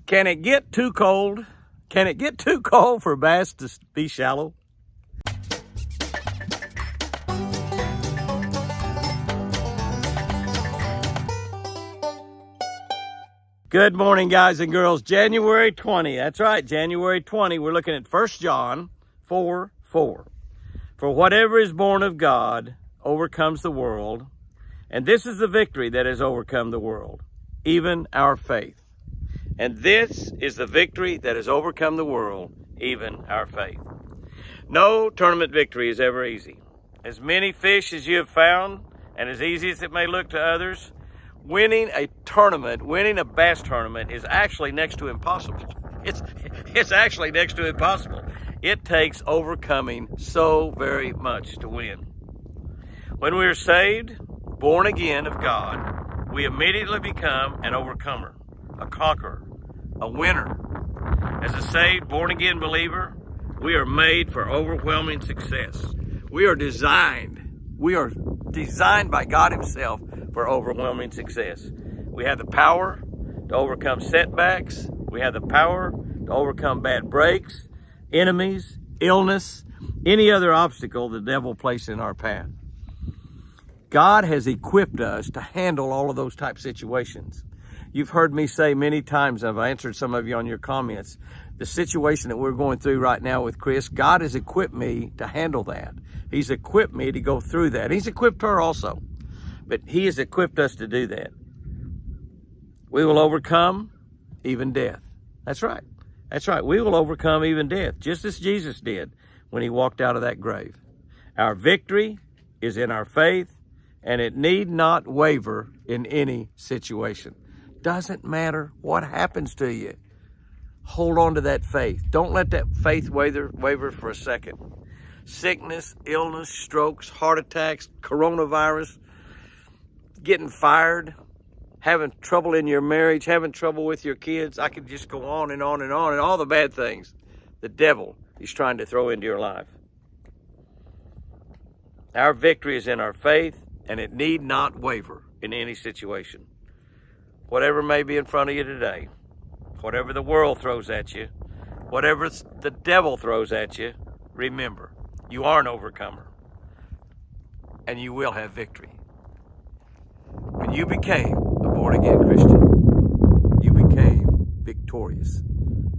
Can it get too cold? Can it get too cold for bass to be shallow? Good morning, guys and girls. January 20. That's right, January 20. We're looking at 1 John 4:4. For whatever is born of God overcomes the world, and this is the victory that has overcome the world, even our faith. And this is the victory that has overcome the world, even our faith. No tournament victory is ever easy. As many fish as you have found, and as easy as it may look to others, winning a tournament, winning a bass tournament is actually next to impossible. It's actually next to impossible. It takes overcoming so very much to win. When we are saved, born again of God, we immediately become an overcomer, a conqueror, a winner. As a saved, born again believer, we are made for overwhelming success. We are designed by God Himself for overwhelming success. We have the power to overcome setbacks. We have the power to overcome bad breaks, enemies, illness, any other obstacle the devil places in our path. God has equipped us to handle all of those type situations. You've heard me say many times, I've answered some of you on your comments, the situation that we're going through right now with Chris, God has equipped me to handle that. He's equipped me to go through that. He's equipped her also, but He has equipped us to do that. We will overcome even death. That's right. That's right. We will overcome even death, just as Jesus did when He walked out of that grave. Our victory is in our faith, and it need not waver in any situation. Doesn't matter what happens to you. Hold on to that faith. Don't let that faith waver for a second. Sickness, illness, strokes, heart attacks, coronavirus, getting fired, having trouble in your marriage, having trouble with your kids. I could just go on and on and on, and all the bad things the devil is trying to throw into your life. Our victory is in our faith, and it need not waver in any situation. Whatever may be in front of you today, whatever the world throws at you, whatever the devil throws at you, remember, you are an overcomer, and you will have victory. When you became a born-again Christian, you became victorious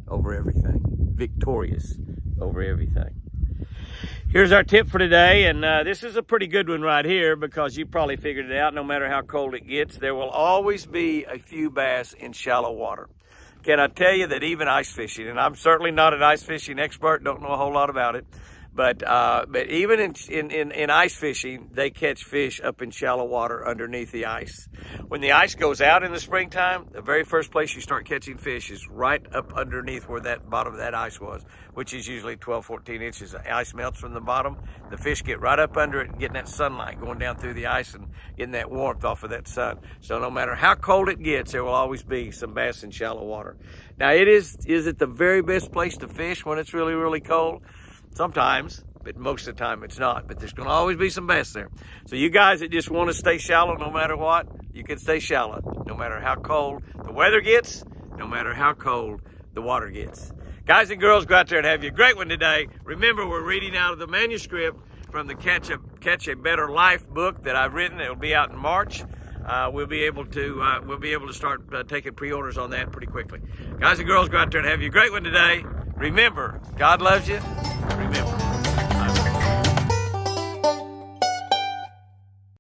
over everything. Victorious over everything. Here's our tip for today, and this is a pretty good one right here because you probably figured it out. No matter how cold it gets, there will always be a few bass in shallow water. Can I tell you that even ice fishing, and I'm certainly not an ice fishing expert, don't know a whole lot about it, but even in ice fishing, they catch fish up in shallow water underneath the ice. When the ice goes out in the springtime, the very first place you start catching fish is right up underneath where that bottom of that ice was, which is usually 12, 14 inches. The ice melts from the bottom. The fish get right up under it and getting that sunlight going down through the ice and getting that warmth off of that sun. So no matter how cold it gets, there will always be some bass in shallow water. Now, is it the very best place to fish when it's really, really cold? Sometimes, but most of the time it's not. But there's going to always be some bass there. So you guys that just want to stay shallow no matter what, you can stay shallow no matter how cold the weather gets, no matter how cold the water gets. Guys and girls, go out there and have you a great one today. Remember, we're reading out of the manuscript from the Catch a Better Life book that I've written. It'll be out in March. We'll be able to start taking pre-orders on that pretty quickly. Guys and girls, go out there and have you a great one today. Remember, God loves you.